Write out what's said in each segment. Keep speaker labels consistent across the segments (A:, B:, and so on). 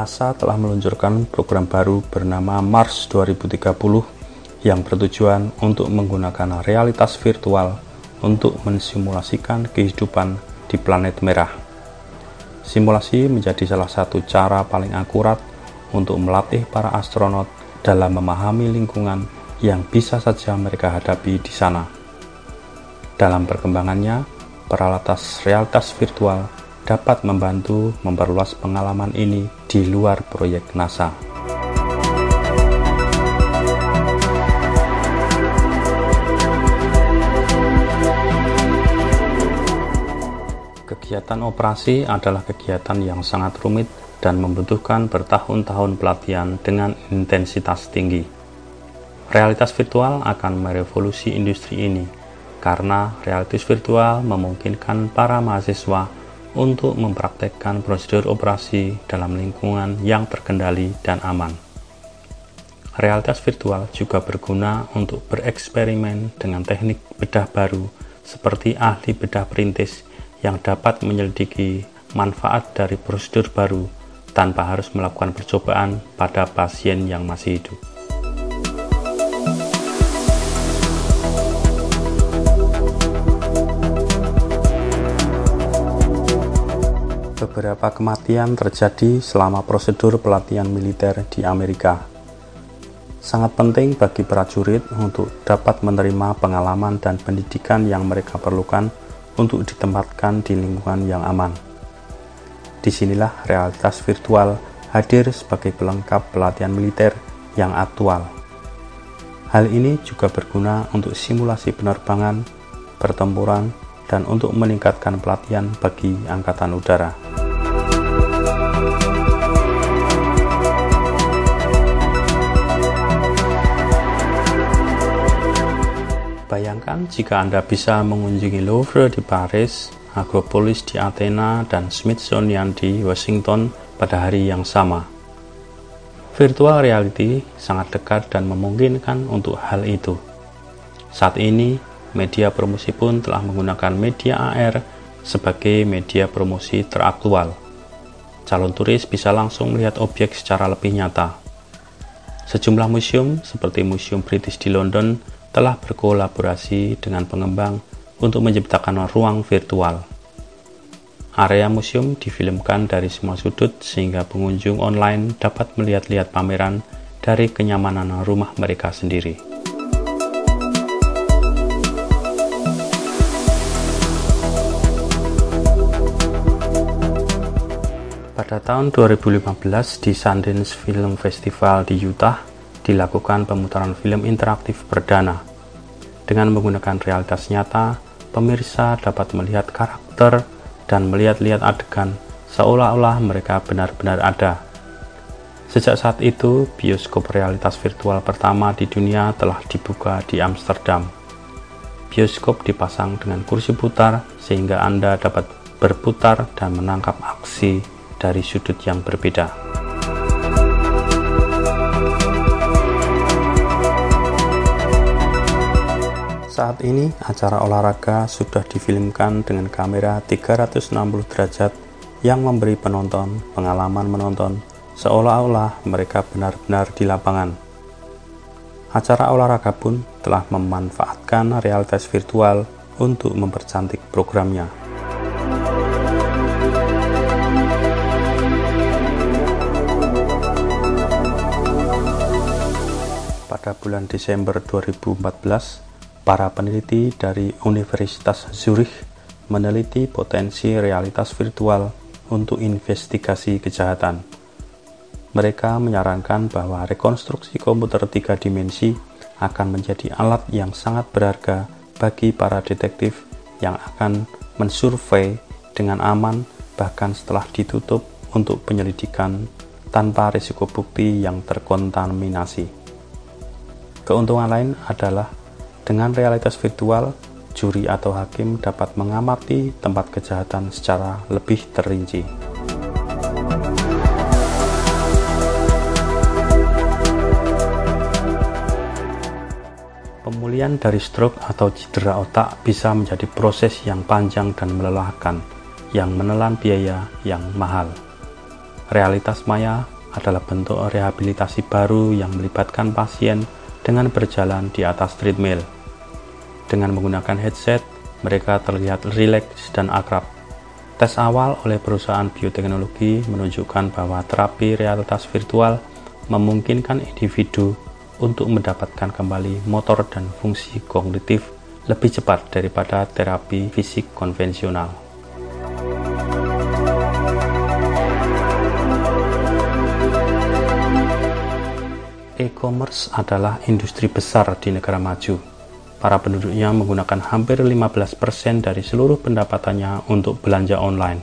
A: NASA telah meluncurkan program baru bernama Mars 2030 yang bertujuan untuk menggunakan realitas virtual untuk mensimulasikan kehidupan di planet merah. Simulasi menjadi salah satu cara paling akurat untuk melatih para astronot dalam memahami lingkungan yang bisa saja mereka hadapi di sana. Dalam perkembangannya, peralatan realitas virtual dapat membantu memperluas pengalaman ini di luar proyek NASA. Kegiatan operasi adalah kegiatan yang sangat rumit dan membutuhkan bertahun-tahun pelatihan dengan intensitas tinggi. Realitas virtual akan merevolusi industri ini karena realitas virtual memungkinkan para mahasiswa untuk mempraktekkan prosedur operasi dalam lingkungan yang terkendali dan aman. Realitas virtual juga berguna untuk bereksperimen dengan teknik bedah baru seperti ahli bedah perintis yang dapat menyelidiki manfaat dari prosedur baru tanpa harus melakukan percobaan pada pasien yang masih hidup. Beberapa kematian terjadi selama prosedur pelatihan militer di Amerika. Sangat penting bagi prajurit untuk dapat menerima pengalaman dan pendidikan yang mereka perlukan untuk ditempatkan di lingkungan yang aman. Disinilah realitas virtual hadir sebagai pelengkap pelatihan militer yang aktual. Hal ini juga berguna untuk simulasi penerbangan, pertempuran, dan untuk meningkatkan pelatihan bagi Angkatan Udara. Bayangkan jika Anda bisa mengunjungi Louvre di Paris, Acropolis di Athena, dan Smithsonian di Washington pada hari yang sama. Virtual reality sangat dekat dan memungkinkan untuk hal itu. Saat ini, media promosi pun telah menggunakan media AR sebagai media promosi teraktual. Calon turis bisa langsung melihat objek secara lebih nyata. Sejumlah museum seperti Museum British di London telah berkolaborasi dengan pengembang untuk menciptakan ruang virtual. Area museum difilmkan dari semua sudut sehingga pengunjung online dapat melihat-lihat pameran dari kenyamanan rumah mereka sendiri. Pada tahun 2015 di Sundance Film Festival di Utah dilakukan pemutaran film interaktif perdana. Dengan menggunakan realitas nyata, pemirsa dapat melihat karakter dan melihat-lihat adegan seolah-olah mereka benar-benar ada. Sejak saat itu, bioskop realitas virtual pertama di dunia telah dibuka di Amsterdam. Bioskop dipasang dengan kursi putar sehingga Anda dapat berputar dan menangkap aksi dari sudut yang berbeda. Saat ini, acara olahraga sudah difilmkan dengan kamera 360 derajat yang memberi penonton pengalaman menonton seolah-olah mereka benar-benar di lapangan. Acara olahraga pun telah memanfaatkan realitas virtual untuk mempercantik programnya. Pada bulan Desember 2014, para peneliti dari Universitas Zurich meneliti potensi realitas virtual untuk investigasi kejahatan. Mereka menyarankan bahwa rekonstruksi komputer 3 dimensi akan menjadi alat yang sangat berharga bagi para detektif yang akan mensurvei dengan aman bahkan setelah ditutup untuk penyelidikan tanpa risiko bukti yang terkontaminasi. Keuntungan lain adalah dengan realitas virtual, juri atau hakim dapat mengamati tempat kejahatan secara lebih terinci. Pemulihan dari stroke atau cedera otak bisa menjadi proses yang panjang dan melelahkan, yang menelan biaya yang mahal. Realitas maya adalah bentuk rehabilitasi baru yang melibatkan pasien dengan berjalan di atas treadmill. Dengan menggunakan headset, mereka terlihat rileks dan akrab. Tes awal oleh perusahaan bioteknologi menunjukkan bahwa terapi realitas virtual memungkinkan individu untuk mendapatkan kembali motor dan fungsi kognitif lebih cepat daripada terapi fisik konvensional. E-commerce adalah industri besar di negara maju. Para penduduknya menggunakan hampir 15% dari seluruh pendapatannya untuk belanja online.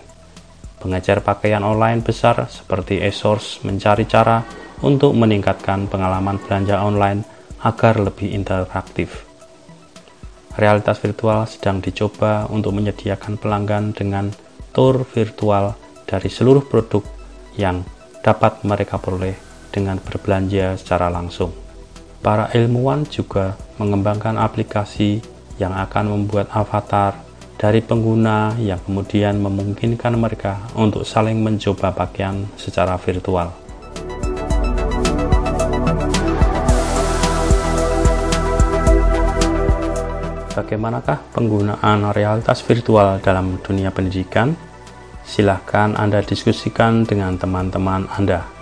A: Pengecer pakaian online besar seperti ASOS mencari cara untuk meningkatkan pengalaman belanja online agar lebih interaktif. Realitas virtual sedang dicoba untuk menyediakan pelanggan dengan tour virtual dari seluruh produk yang dapat mereka peroleh dengan berbelanja secara langsung. Para ilmuwan juga mengembangkan aplikasi yang akan membuat avatar dari pengguna yang kemudian memungkinkan mereka untuk saling mencoba pakaian secara virtual. Bagaimanakah penggunaan realitas virtual dalam dunia pendidikan? Silahkan Anda diskusikan dengan teman-teman Anda.